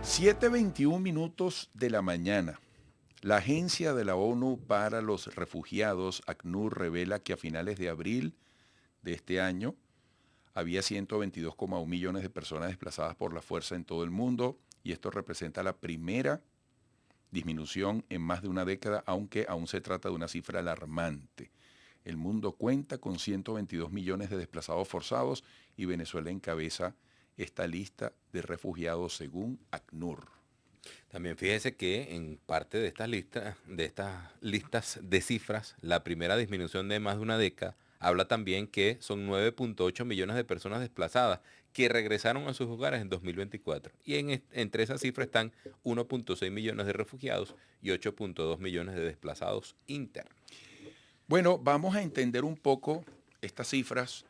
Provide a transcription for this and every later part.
7:21 de la mañana. La Agencia de la ONU para los Refugiados, ACNUR, revela que a finales de abril de este año había 122,1 millones de personas desplazadas por la fuerza en todo el mundo, y esto representa la primera disminución en más de una década, aunque aún se trata de una cifra alarmante. El mundo cuenta con 122 millones de desplazados forzados y Venezuela encabeza esta lista de refugiados según ACNUR. También fíjese que en parte de estas listas de cifras, la primera disminución de más de una década habla también que son 9.8 millones de personas desplazadas que regresaron a sus hogares en 2024. Y entre esas cifras están 1.6 millones de refugiados y 8.2 millones de desplazados internos. Bueno, vamos a entender un poco estas cifras,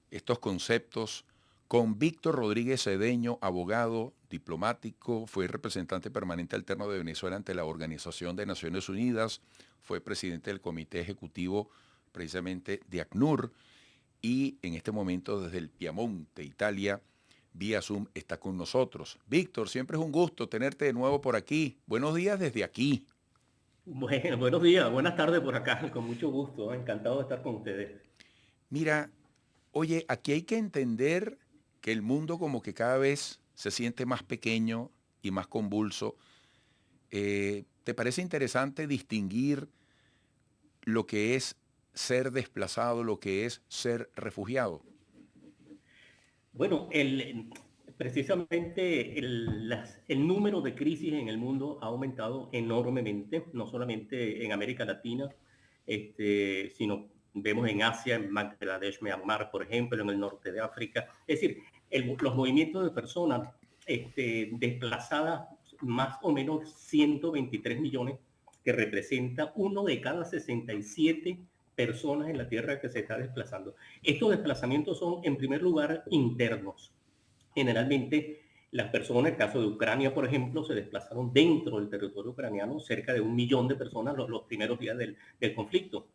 estos conceptos, con Víctor Rodríguez Cedeño, abogado, diplomático, fue representante permanente alterno de Venezuela ante la Organización de Naciones Unidas, fue presidente del comité ejecutivo precisamente de ACNUR, y en este momento desde el Piamonte, Italia, vía Zoom está con nosotros. Víctor, siempre es un gusto tenerte de nuevo por aquí. Buenos días desde aquí. Bueno, buenos días, buenas tardes por acá, con mucho gusto, encantado de estar con ustedes. Mira, oye, aquí hay que entender que el mundo como que cada vez se siente más pequeño y más convulso. ¿Te parece interesante distinguir lo que es ser desplazado, lo que es ser refugiado? Bueno, precisamente el número de crisis en el mundo ha aumentado enormemente, no solamente en América Latina, sino vemos en Asia, en Bangladesh, Myanmar, por ejemplo, en el norte de África. Es decir, los movimientos de personas desplazadas, más o menos 123 millones, que representa uno de cada 67 personas en la Tierra que se está desplazando. Estos desplazamientos son, en primer lugar, internos. Generalmente, las personas, en el caso de Ucrania, por ejemplo, se desplazaron dentro del territorio ucraniano, cerca de 1 millón de personas los primeros días del conflicto.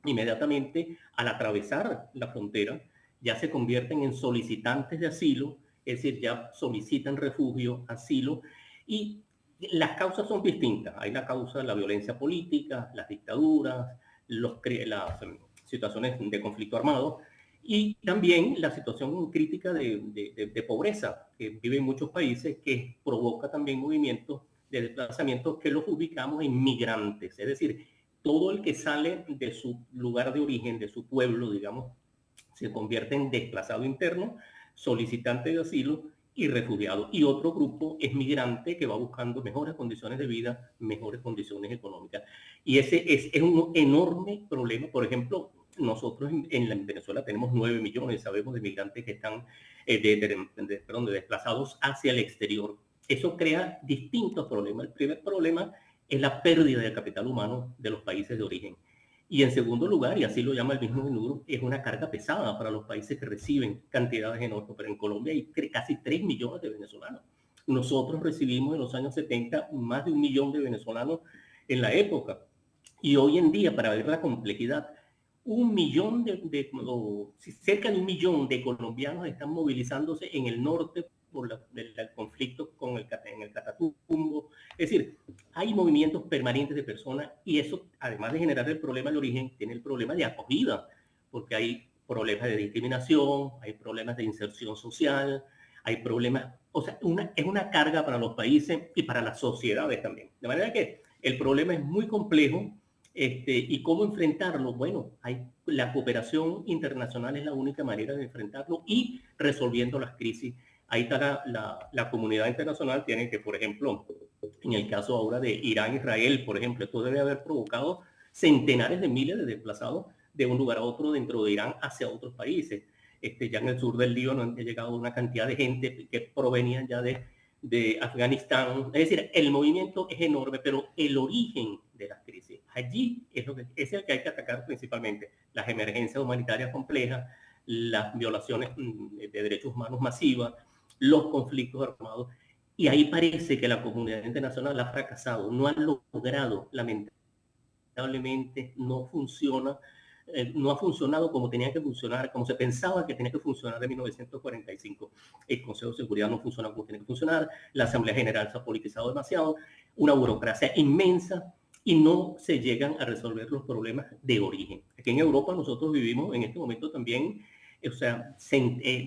Inmediatamente, al atravesar la frontera, ya se convierten en solicitantes de asilo, es decir, ya solicitan refugio, asilo, y las causas son distintas. Hay la causa de la violencia política, las dictaduras, las situaciones de conflicto armado, y también la situación crítica de pobreza que vive en muchos países, que provoca también movimientos de desplazamiento que los ubicamos en migrantes. Es decir, todo el que sale de su lugar de origen, de su pueblo, digamos, se convierte en desplazado interno, solicitante de asilo y refugiado. Y otro grupo es migrante que va buscando mejores condiciones de vida, mejores condiciones económicas. Y ese es un enorme problema. Por ejemplo, nosotros en Venezuela tenemos 9 millones, sabemos, de migrantes que están de desplazados hacia el exterior. Eso crea distintos problemas. El primer problema es la pérdida de capital humano de los países de origen. Y en segundo lugar, y así lo llama el mismo MINUR, es una carga pesada para los países que reciben cantidades enormes. Pero en Colombia hay casi 3 millones de venezolanos. Nosotros recibimos en los años 70 más de 1 millón de venezolanos en la época. Y hoy en día, para ver la complejidad, cerca de 1 millón de colombianos están movilizándose en el norte por el conflicto en el Catatumbo. Es decir, hay movimientos permanentes de personas, y eso, además de generar el problema de origen, tiene el problema de acogida, porque hay problemas de discriminación, hay problemas de inserción social, hay problemas, o sea, es una carga para los países y para las sociedades también. De manera que el problema es muy complejo. ¿Y cómo enfrentarlo? Bueno, la cooperación internacional es la única manera de enfrentarlo, y resolviendo las crisis. Ahí está la comunidad internacional, tiene que, por ejemplo, en el caso ahora de Irán-Israel, por ejemplo, esto debe haber provocado centenares de miles de desplazados de un lugar a otro dentro de Irán hacia otros países. Ya en el sur del Líbano han llegado una cantidad de gente que provenían ya de Afganistán. Es decir, el movimiento es enorme, pero el origen de las crisis, allí es el que hay que atacar principalmente. Las emergencias humanitarias complejas, las violaciones de derechos humanos masivas, los conflictos armados. Y ahí parece que la comunidad internacional ha fracasado, no ha logrado, lamentablemente no funciona no ha funcionado como tenía que funcionar, como se pensaba que tenía que funcionar en 1945. El Consejo de Seguridad no funciona como tiene que funcionar, la Asamblea General se ha politizado demasiado, una burocracia inmensa y no se llegan a resolver los problemas de origen. Aquí en Europa nosotros vivimos en este momento también, o sea,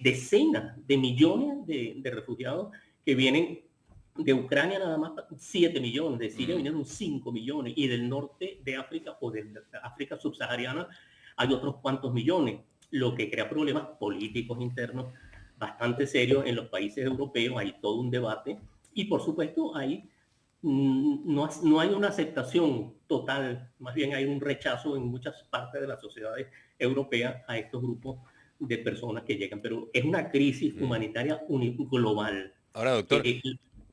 decenas de millones de refugiados que vienen de Ucrania nada más 7 millones, de Siria vinieron 5 millones y del norte de África o de África subsahariana hay otros cuantos millones, lo que crea problemas políticos internos bastante serios en los países europeos. Hay todo un debate y por supuesto no hay una aceptación total, más bien hay un rechazo en muchas partes de las sociedades europeas a estos grupos de personas que llegan, pero es una crisis humanitaria global. Ahora, doctor,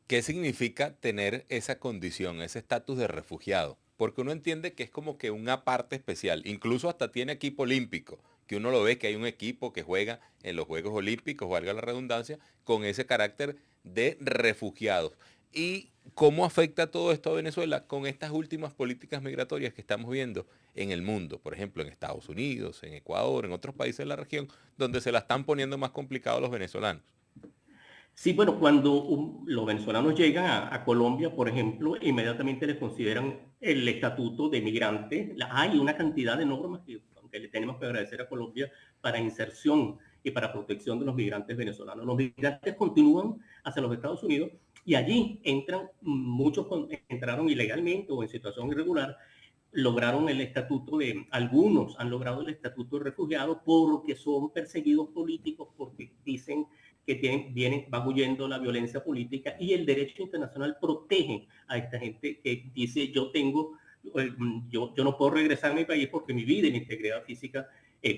¿qué significa tener esa condición, ese estatus de refugiado? Porque uno entiende que es como que una parte especial, incluso hasta tiene equipo olímpico, que uno lo ve que hay un equipo que juega en los Juegos Olímpicos, valga la redundancia, con ese carácter de refugiados. ¿Y cómo afecta todo esto a Venezuela con estas últimas políticas migratorias que estamos viendo en el mundo? Por ejemplo, en Estados Unidos, en Ecuador, en otros países de la región, donde se la están poniendo más complicado los venezolanos. Sí, bueno, cuando los venezolanos llegan a Colombia, por ejemplo, inmediatamente les consideran el estatuto de migrante. Hay una cantidad de normas que le tenemos que agradecer a Colombia para inserción y para protección de los migrantes venezolanos. Los migrantes continúan hacia los Estados Unidos y allí entran, muchos entraron ilegalmente o en situación irregular, lograron el estatuto algunos han logrado el estatuto de refugiado porque son perseguidos políticos, porque dicen que van huyendo la violencia política y el derecho internacional protege a esta gente que dice yo no puedo regresar a mi país porque mi vida y mi integridad física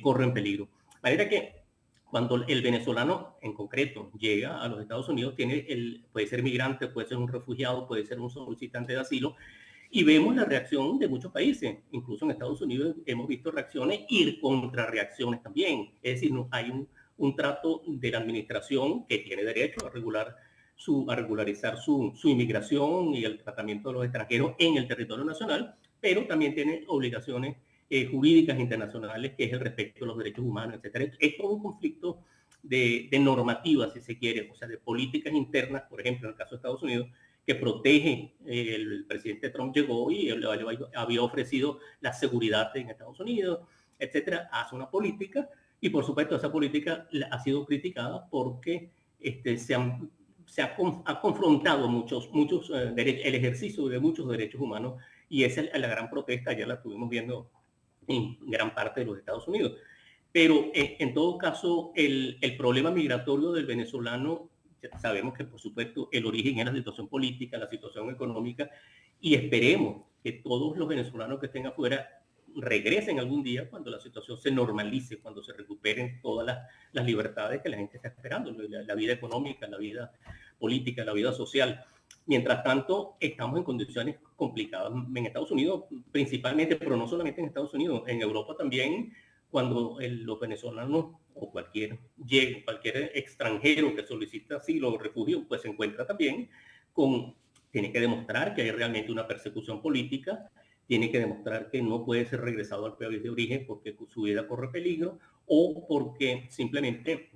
corren peligro. De manera que cuando el venezolano en concreto llega a los Estados Unidos, puede ser migrante, puede ser un refugiado, puede ser un solicitante de asilo, y vemos la reacción de muchos países. Incluso en Estados Unidos hemos visto reacciones y contrarreacciones también. Es decir, hay un trato de la administración que tiene derecho a regularizar su inmigración y el tratamiento de los extranjeros en el territorio nacional, pero también tiene obligaciones jurídicas internacionales, que es el respeto de los derechos humanos, etc. Es todo un conflicto de normativas, si se quiere, o sea, de políticas internas, por ejemplo, en el caso de Estados Unidos, que protege. El presidente Trump llegó y había ofrecido la seguridad en Estados Unidos, etcétera. Hace una política y, por supuesto, esa política ha sido criticada porque ha confrontado el ejercicio de muchos derechos humanos, y esa es la gran protesta. Ya la estuvimos viendo en gran parte de los Estados Unidos. Pero en todo caso, el problema migratorio del venezolano, sabemos que por supuesto el origen es la situación política, la situación económica, y esperemos que todos los venezolanos que estén afuera regresen algún día cuando la situación se normalice, cuando se recuperen todas las libertades que la gente está esperando, la vida económica, la vida política, la vida social. Mientras tanto, estamos en condiciones complicadas en Estados Unidos principalmente, pero no solamente en Estados Unidos, en Europa también. Cuando los venezolanos o cualquier extranjero que solicita asilo o refugio, pues se encuentra también tiene que demostrar que hay realmente una persecución política, tiene que demostrar que no puede ser regresado al país de origen porque su vida corre peligro, o porque simplemente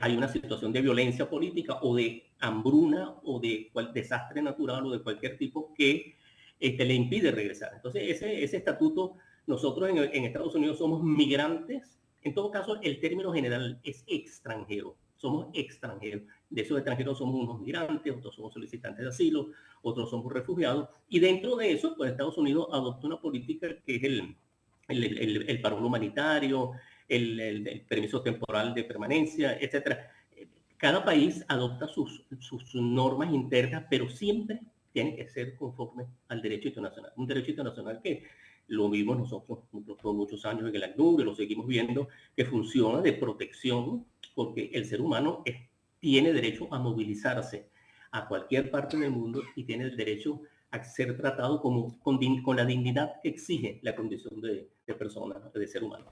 hay una situación de violencia política o de hambruna o de desastre natural o de cualquier tipo que le impide regresar. Entonces, ese estatuto, nosotros en Estados Unidos somos migrantes. En todo caso, el término general es extranjero. Somos extranjeros. De esos extranjeros somos unos migrantes, otros somos solicitantes de asilo, otros somos refugiados. Y dentro de eso, pues Estados Unidos adopta una política que es el parol humanitario, el permiso temporal de permanencia, etcétera. Cada país adopta sus normas internas, pero siempre tiene que ser conforme al derecho internacional. Un derecho internacional que lo vimos nosotros por muchos años en el ACNUR, y lo seguimos viendo, que funciona de protección, porque el ser humano tiene derecho a movilizarse a cualquier parte del mundo y tiene el derecho a ser tratado con la dignidad que exige la condición de persona, de ser humano.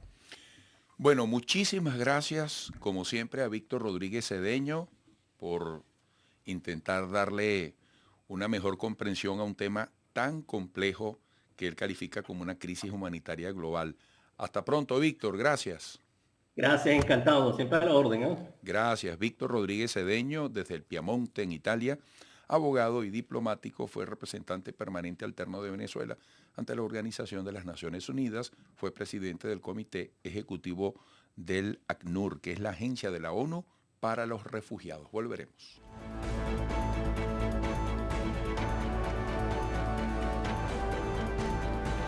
Bueno, muchísimas gracias, como siempre, a Víctor Rodríguez Cedeño por intentar darle una mejor comprensión a un tema tan complejo que él califica como una crisis humanitaria global. Hasta pronto, Víctor. Gracias. Gracias, encantado. Siempre a la orden, ¿eh? Gracias. Víctor Rodríguez Cedeño, desde el Piamonte, en Italia. Abogado y diplomático, fue representante permanente alterno de Venezuela ante la Organización de las Naciones Unidas. Fue presidente del Comité Ejecutivo del ACNUR, que es la agencia de la ONU para los refugiados. Volveremos.